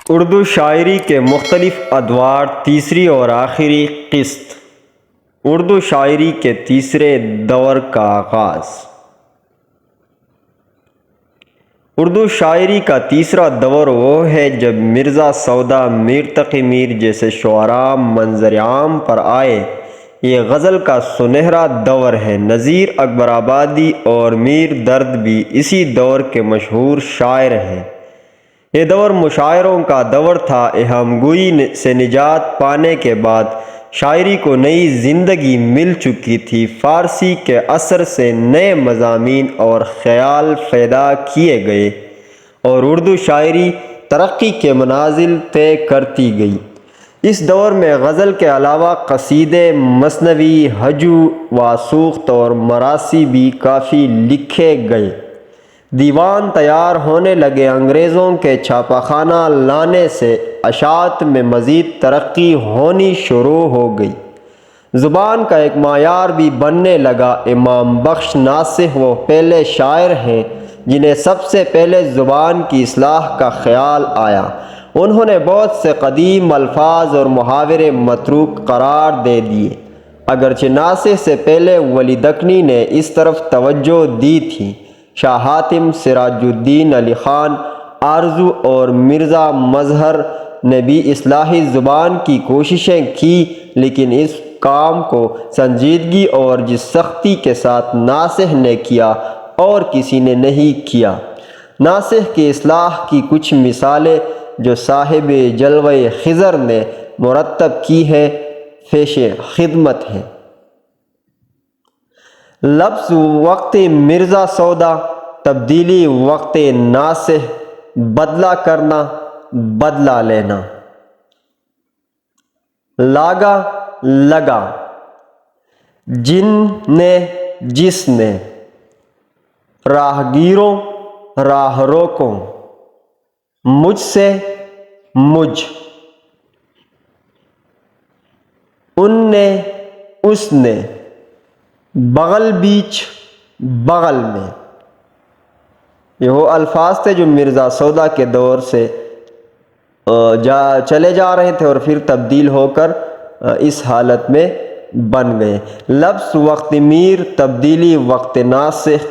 اردو شاعری کے مختلف ادوار، تیسری اور آخری قسط۔ اردو شاعری کے تیسرے دور کا آغاز۔ اردو شاعری کا تیسرا دور وہ ہے جب مرزا سودا، میر تقی میر جیسے شعراء منظر عام پر آئے۔ یہ غزل کا سنہرا دور ہے۔ نذیر اکبر آبادی اور میر درد بھی اسی دور کے مشہور شاعر ہیں۔ یہ دور مشاعروں کا دور تھا۔ ہم گوئی سے نجات پانے کے بعد شاعری کو نئی زندگی مل چکی تھی۔ فارسی کے اثر سے نئے مضامین اور خیال پیدا کیے گئے اور اردو شاعری ترقی کے منازل طے کرتی گئی۔ اس دور میں غزل کے علاوہ قصیدے، مثنوی، ہجو، واسوخت اور مراثی بھی کافی لکھے گئے۔ دیوان تیار ہونے لگے۔ انگریزوں کے چھاپہ خانہ لانے سے اشاعت میں مزید ترقی ہونی شروع ہو گئی۔ زبان کا ایک معیار بھی بننے لگا۔ امام بخش ناصح وہ پہلے شاعر ہیں جنہیں سب سے پہلے زبان کی اصلاح کا خیال آیا۔ انہوں نے بہت سے قدیم الفاظ اور محاورے متروک قرار دے دیے۔ اگرچہ ناصح سے پہلے ولی دکنی نے اس طرف توجہ دی تھی۔ شاہ حاتم، سراج الدین علی خان آرزو اور مرزا مظہر نے بھی اصلاحی زبان کی کوششیں کی، لیکن اس کام کو سنجیدگی اور جس سختی کے ساتھ ناصح نے کیا اور کسی نے نہیں کیا۔ ناصح کی اصلاح کی کچھ مثالیں جو صاحب جلوہ خضر نے مرتب کی ہیں پیش خدمت ہیں۔ لفظ وقت مرزا سودا، تبدیلی وقت ناصح، بدلہ کرنا، بدلہ لینا۔ لاگا، لگا، جن نے، جس نے، راہگیروں، راہ روکوں، مجھ سے، مجھ، ان نے، اس نے، بغل بیچ، بغل میں۔ یہ وہ الفاظ تھے جو مرزا سودا کے دور سے چلے جا رہے تھے اور پھر تبدیل ہو کر اس حالت میں بن گئے۔ لفظ وقت میر، تبدیلی وقت ناصح،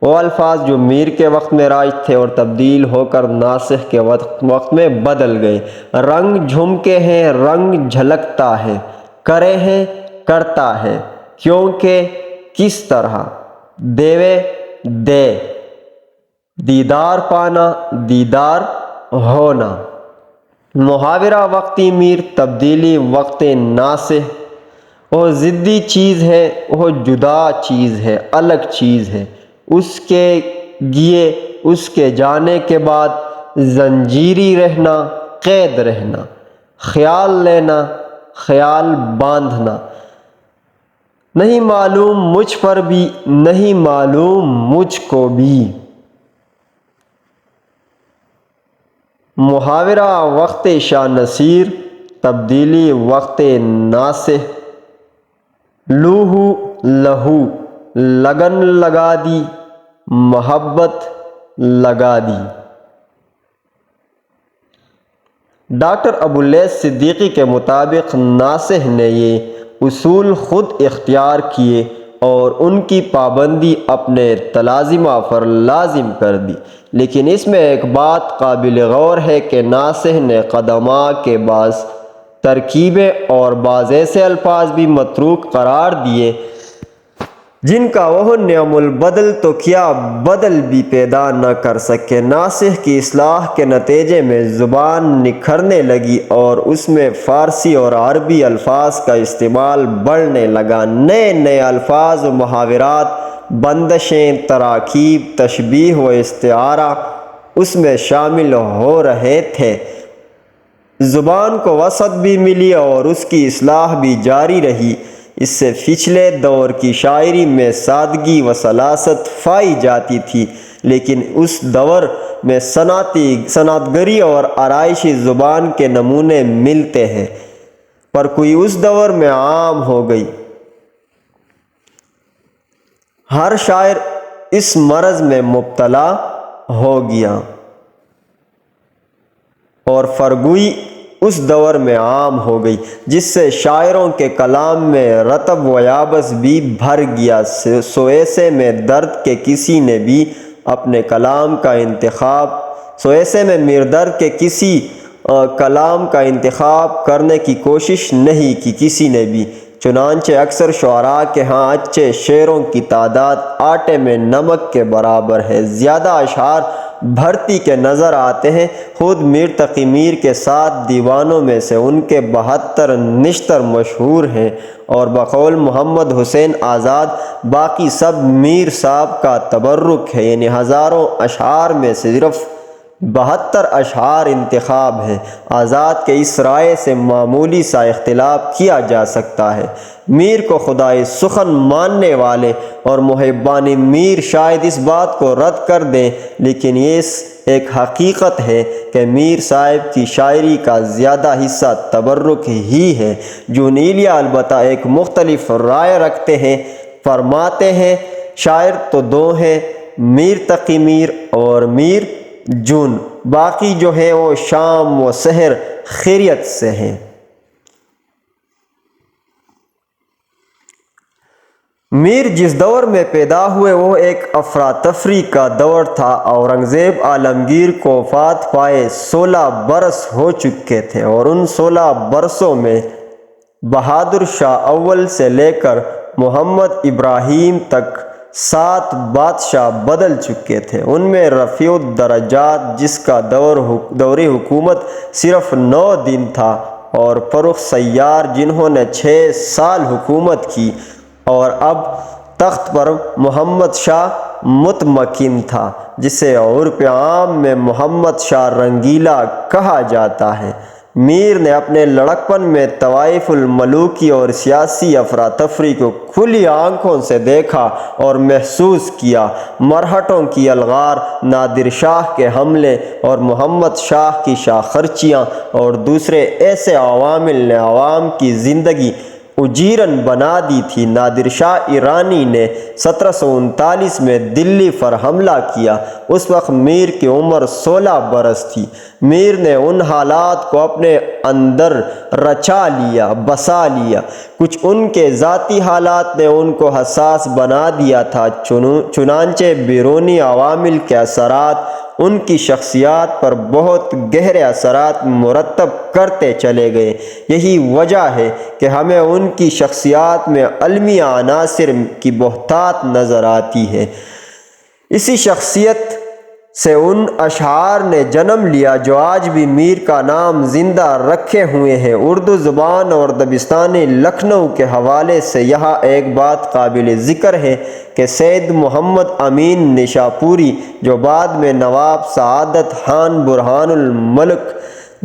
وہ الفاظ جو میر کے وقت میں رائج تھے اور تبدیل ہو کر ناصح کے وقت میں بدل گئے۔ رنگ جھمکے ہیں، رنگ جھلکتا ہے، کرے ہیں، کرتا ہے، کیونکہ، کس طرح، دیوے، دے، دیدار پانا، دیدار ہونا۔ محاورہ وقتی میر، تبدیلی وقت ناصح، وہ ضدی چیز ہے، وہ جدا چیز ہے، الگ چیز ہے۔ اس کے گئے، اس کے جانے کے بعد زنجیری رہنا، قید رہنا، خیال لینا، خیال باندھنا۔ نہیں معلوم مجھ پر بھی، نہیں معلوم مجھ کو بھی۔ محاورہ وقت شاہ نصیر، تبدیلی وقت ناصح، لوہو، لہو، لگن لگا دی، محبت لگا دی۔ ڈاکٹر ابواللیث صدیقی کے مطابق ناصح نے یہ اصول خود اختیار کیے اور ان کی پابندی اپنے تلازمہ پر لازم کر دی، لیکن اس میں ایک بات قابل غور ہے کہ ناصح نے قدماء کے بعض ترکیبیں اور بعض ایسے الفاظ بھی متروک قرار دیے جن کا وہ نعم البدل تو کیا بدل بھی پیدا نہ کر سکے۔ ناصح کی اصلاح کے نتیجے میں زبان نکھرنے لگی اور اس میں فارسی اور عربی الفاظ کا استعمال بڑھنے لگا۔ نئے نئے الفاظ و محاورات، بندشیں، تراکیب، تشبیہ و استعارہ اس میں شامل ہو رہے تھے۔ زبان کو وسعت بھی ملی اور اس کی اصلاح بھی جاری رہی۔ اس سے پچھلے دور کی شاعری میں سادگی و سلاست پائی جاتی تھی، لیکن اس دور میں صنعت گری اور آرائشی زبان کے نمونے ملتے ہیں، پر کوئی اس دور میں عام ہو گئی۔ ہر شاعر اس مرض میں مبتلا ہو گیا اور فرگوئی اس دور میں عام ہو گئی، جس سے شاعروں کے کلام میں رطب و یابس بھی بھر گیا۔ سو ایسے میں درد کے کسی نے بھی اپنے کلام کا انتخاب کرنے کی کوشش نہیں کی کسی نے بھی، چنانچہ اکثر شعراء کے ہاں اچھے شعروں کی تعداد آٹے میں نمک کے برابر ہے۔ زیادہ اشعار بھرتی کے نظر آتے ہیں۔ خود میر تقی میر کے 7 دیوانوں میں سے ان کے 72 نشتر مشہور ہیں، اور بقول محمد حسین آزاد باقی سب میر صاحب کا تبرک ہے، یعنی ہزاروں اشعار میں سے صرف 72 اشعار انتخاب ہیں۔ آزاد کے اس رائے سے معمولی سا اختلاف کیا جا سکتا ہے۔ میر کو خدائے سخن ماننے والے اور محبان میر شاید اس بات کو رد کر دیں، لیکن یہ ایک حقیقت ہے کہ میر صاحب کی شاعری کا زیادہ حصہ تبرک ہی ہے۔ جون ایلیا البتہ ایک مختلف رائے رکھتے ہیں، فرماتے ہیں شاعر تو 2 ہیں، میر تقی میر اور میر جون، باقی جو ہیں وہ شام و سحر خیریت سے ہیں۔ میر جس دور میں پیدا ہوئے وہ ایک افراتفری کا دور تھا۔ اورنگزیب عالمگیر کو وفات پائے 16 برس ہو چکے تھے، اور ان 16 برسوں میں بہادر شاہ اول سے لے کر محمد ابراہیم تک 7 بادشاہ بدل چکے تھے۔ ان میں رفیع الدرجات جس کا دور حکومت صرف 9 دن تھا، اور فرخ سیار جنہوں نے 6 سال حکومت کی، اور اب تخت پر محمد شاہ متمکن تھا، جسے عرف عام میں محمد شاہ رنگیلا کہا جاتا ہے۔ میر نے اپنے لڑکپن میں طوائف الملوکی اور سیاسی افراتفری کو کھلی آنکھوں سے دیکھا اور محسوس کیا۔ مرہٹوں کی الغار، نادر شاہ کے حملے اور محمد شاہ کی شاہ خرچیاں اور دوسرے ایسے عوامل نے عوام کی زندگی اجیرن بنا دی تھی۔ نادر شاہ ایرانی نے 1739 میں دلی پر حملہ کیا۔ اس وقت میر کی عمر 16 برس تھی۔ میر نے ان حالات کو اپنے اندر رچا لیا، بسا لیا۔ کچھ ان کے ذاتی حالات نے ان کو حساس بنا دیا تھا، چنانچہ بیرونی عوامل کے اثرات ان کی شخصیات پر بہت گہرے اثرات مرتب کرتے چلے گئے۔ یہی وجہ ہے کہ ہمیں ان کی شخصیات میں المیہ عناصر کی بہتات نظر آتی ہے۔ اسی شخصیت سے ان اشعار نے جنم لیا جو آج بھی میر کا نام زندہ رکھے ہوئے ہیں۔ اردو زبان اور دبستانی لکھنؤ کے حوالے سے یہاں ایک بات قابل ذکر ہے کہ سید محمد امین نشاپوری، جو بعد میں نواب سعادت خان برہان الملک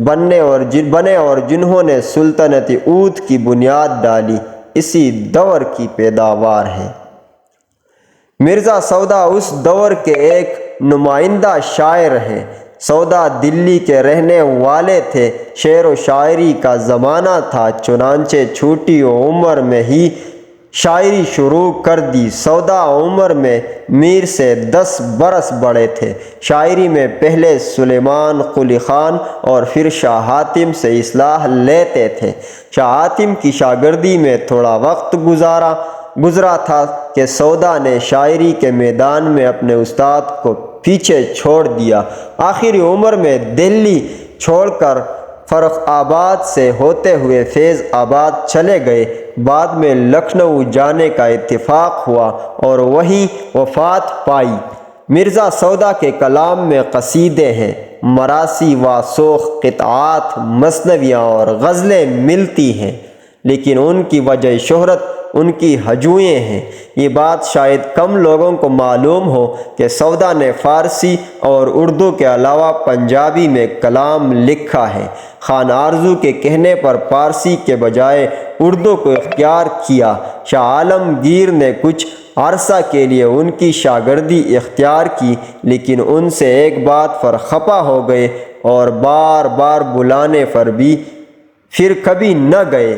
بنے اور جنہوں نے سلطنت اودھ کی بنیاد ڈالی، اسی دور کی پیداوار ہے۔ مرزا سودا اس دور کے ایک نمائندہ شاعر ہیں۔ سودا دلی کے رہنے والے تھے۔ شعر و شاعری کا زمانہ تھا، چنانچہ چھوٹی عمر میں ہی شاعری شروع کر دی۔ سودا عمر میں میر سے 10 برس بڑے تھے۔ شاعری میں پہلے سلیمان قلی خان اور پھر شاہ حاتم سے اصلاح لیتے تھے۔ شاہ حاتم کی شاگردی میں تھوڑا وقت گزرا تھا کہ سودا نے شاعری کے میدان میں اپنے استاد کو پیچھے چھوڑ دیا۔ آخری عمر میں دہلی چھوڑ کر فرخ آباد سے ہوتے ہوئے فیض آباد چلے گئے۔ بعد میں لکھنؤ جانے کا اتفاق ہوا اور وہیں وفات پائی۔ مرزا سودا کے کلام میں قصیدے ہیں، مراثی واسوق، قطعات، مثنویاں اور غزلیں ملتی ہیں، لیکن ان کی وجہ شہرت ان کی ہجوئیں ہیں۔ یہ بات شاید کم لوگوں کو معلوم ہو کہ سودا نے فارسی اور اردو کے علاوہ پنجابی میں کلام لکھا ہے۔ خان آرزو کے کہنے پر فارسی کے بجائے اردو کو اختیار کیا۔ شاہ عالمگیر نے کچھ عرصہ کے لیے ان کی شاگردی اختیار کی، لیکن ان سے ایک بات پر خفا ہو گئے اور بار بار بلانے پر بھی پھر کبھی نہ گئے۔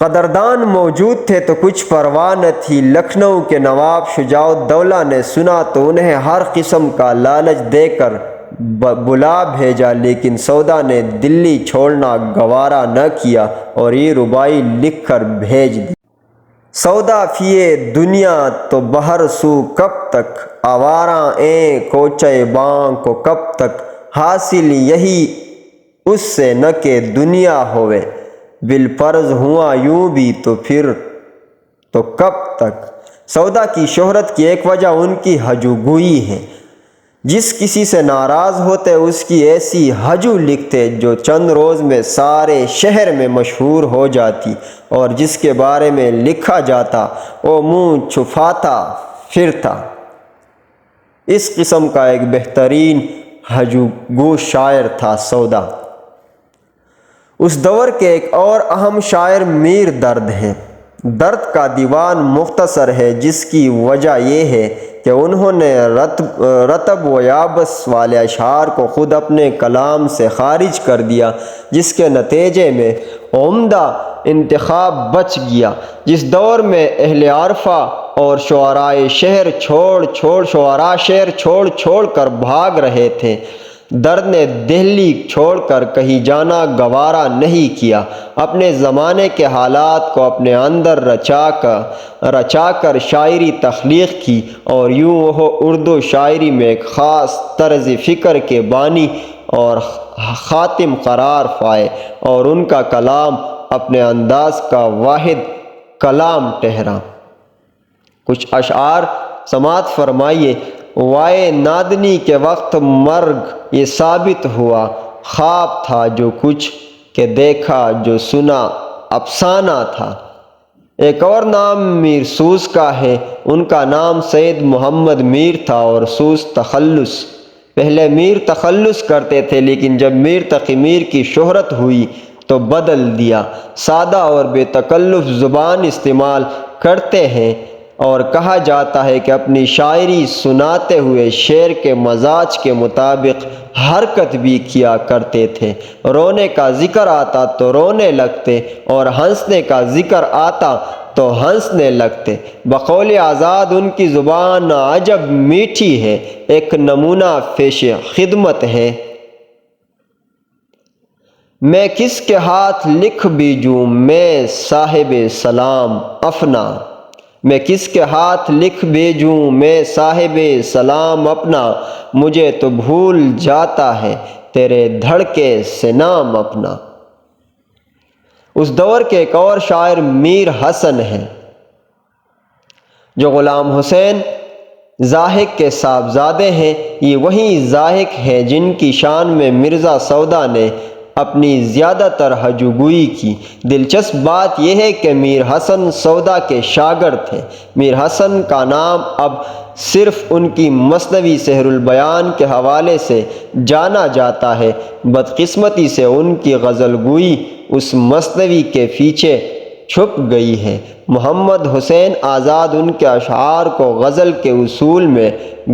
قدردان موجود تھے تو کچھ پرواہ نہ تھی۔ لکھنؤ کے نواب شجاع الدولہ نے سنا تو انہیں ہر قسم کا لالچ دے کر بلا بھیجا، لیکن سودا نے دلی چھوڑنا گوارا نہ کیا اور یہ ربائی لکھ کر بھیج دی۔ سودا فیے دنیا تو بہر سو کب تک، آواراں کوچے باں کو کب تک، حاصل یہی اس سے نہ کہ دنیا ہوئے، بالفرض ہوا یوں بھی تو پھر تو کب تک۔ سودا کی شہرت کی ایک وجہ ان کی ہجو گوئی ہے۔ جس کسی سے ناراض ہوتے اس کی ایسی ہجو لکھتے جو چند روز میں سارے شہر میں مشہور ہو جاتی، اور جس کے بارے میں لکھا جاتا وہ منہ چھپاتا پھرتا۔ اس قسم کا ایک بہترین ہجو گو شاعر تھا سودا۔ اس دور کے ایک اور اہم شاعر میر درد ہیں۔ درد کا دیوان مختصر ہے، جس کی وجہ یہ ہے کہ انہوں نے رطب و یابس والے اشعار کو خود اپنے کلام سے خارج کر دیا، جس کے نتیجے میں عمدہ انتخاب بچ گیا۔ جس دور میں اہل عرفہ اور شعراء شعر چھوڑ چھوڑ کر بھاگ رہے تھے، درد نے دہلی چھوڑ کر کہیں جانا گوارا نہیں کیا۔ اپنے زمانے کے حالات کو اپنے اندر رچا کر شاعری تخلیق کی، اور یوں وہ اردو شاعری میں ایک خاص طرز فکر کے بانی اور خاتم قرار پائے، اور ان کا کلام اپنے انداز کا واحد کلام ٹھہرا۔ کچھ اشعار سماعت فرمائیے۔ وائے نادنی کے وقت مرگ یہ ثابت ہوا، خواب تھا جو کچھ کہ دیکھا جو سنا افسانہ تھا۔ ایک اور نام میر سوز کا ہے۔ ان کا نام سید محمد میر تھا اور سوز تخلص۔ پہلے میر تخلص کرتے تھے، لیکن جب میر تقی میر کی شہرت ہوئی تو بدل دیا۔ سادہ اور بے تکلف زبان استعمال کرتے ہیں، اور کہا جاتا ہے کہ اپنی شاعری سناتے ہوئے شعر کے مزاج کے مطابق حرکت بھی کیا کرتے تھے۔ رونے کا ذکر آتا تو رونے لگتے، اور ہنسنے کا ذکر آتا تو ہنسنے لگتے۔ بقول آزاد ان کی زبان عجب میٹھی ہے، ایک نمونہ پیش خدمت ہے۔ میں کس کے ہاتھ لکھ بھیجوں میں صاحب سلام اپنا، میں کس کے ہاتھ لکھ بھیجوں میں صاحب سلام اپنا، مجھے تو بھول جاتا ہے تیرے دھڑکے سے نام اپنا۔ اس دور کے ایک اور شاعر میر حسن ہیں، جو غلام حسین ضاحک کے صاحبزادے ہیں۔ یہ وہی ضاحک ہیں جن کی شان میں مرزا سودا نے اپنی زیادہ تر ہجو گوئی کی۔ دلچسپ بات یہ ہے کہ میر حسن سودا کے شاگرد تھے۔ میر حسن کا نام اب صرف ان کی مثنوی سحر البیان کے حوالے سے جانا جاتا ہے۔ بدقسمتی سے ان کی غزل گوئی اس مثنوی کے پیچھے چھپ گئی ہے۔ محمد حسین آزاد ان کے اشعار کو غزل کے اصول میں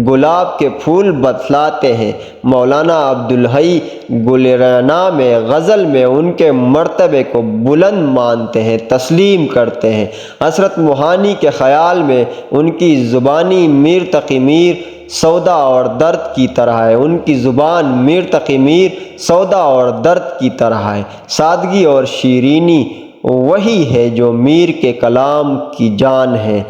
گلاب کے پھول بتلاتے ہیں۔ مولانا عبدالحی گلرینا میں غزل میں ان کے مرتبے کو بلند مانتے ہیں، تسلیم کرتے ہیں۔ حضرت موہانی کے خیال میں ان کی زبانی میر تقی میر سودا اور درد کی طرح ہے۔ ان کی زبان میر تقی میر سودا اور درد کی طرح ہے۔ سادگی اور شیرینی وہی ہے جو میر کے کلام کی جان ہے۔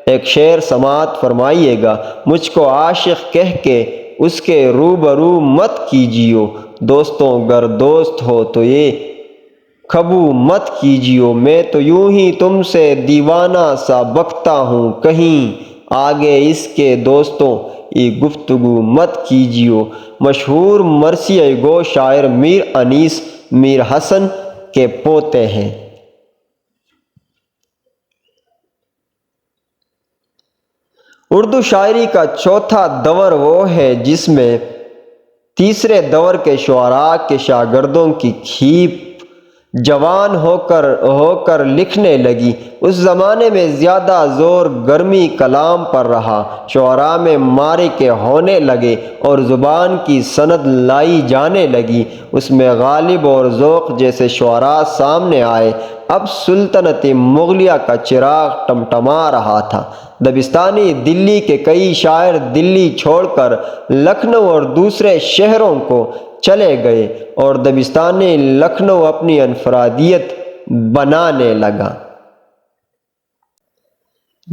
ایک شعر سماعت فرمائیے گا۔ مجھ کو عاشق کہہ کے اس کے روبرو مت کیجیو، دوستوں گر دوست ہو تو یہ کبو مت کیجیو، میں تو یوں ہی تم سے دیوانہ سا بکتا ہوں، کہیں آگے اس کے دوستوں یہ گفتگو مت کیجیو۔ مشہور مرثیہ گو شاعر میر انیس میر حسن کے پوتے ہیں۔ اردو شاعری کا چوتھا دور وہ ہے جس میں تیسرے دور کے شعراء کے شاگردوں کی کھیپ جوان ہو کر لکھنے لگی۔ اس زمانے میں زیادہ زور گرمی کلام پر رہا، شعراء میں معرکے ہونے لگے اور زبان کی سند لائی جانے لگی۔ اس میں غالب اور ذوق جیسے شعراء سامنے آئے۔ اب سلطنت مغلیہ کا چراغ ٹمٹما رہا تھا۔ دبستانی دلی کے کئی شاعر دلی چھوڑ کر لکھنؤ اور دوسرے شہروں کو چلے گئے اور دبستانی لکھنؤ اپنی انفرادیت بنانے لگا۔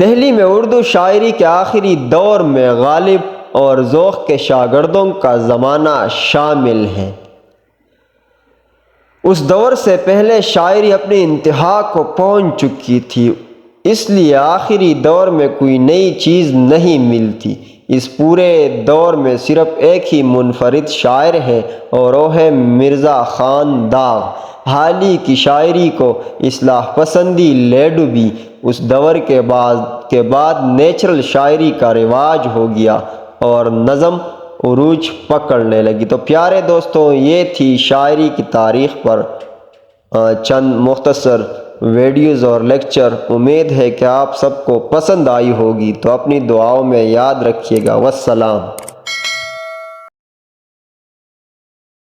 دہلی میں اردو شاعری کے آخری دور میں غالب اور ذوق کے شاگردوں کا زمانہ شامل ہے۔ اس دور سے پہلے شاعری اپنی انتہا کو پہنچ چکی تھی، اس لیے آخری دور میں کوئی نئی چیز نہیں ملتی۔ اس پورے دور میں صرف ایک ہی منفرد شاعر ہے اور وہ ہے مرزا خان داغ۔ حال ہی کی شاعری کو اصلاح پسندی لے ڈوبی۔ اس دور کے بعد نیچرل شاعری کا رواج ہو گیا اور نظم عروج پکڑنے لگی۔ تو پیارے دوستوں، یہ تھی شاعری کی تاریخ پر چند مختصر ویڈیوز اور لیکچر۔ امید ہے کہ آپ سب کو پسند آئی ہوگی، تو اپنی دعاؤں میں یاد رکھیے گا۔ والسلام۔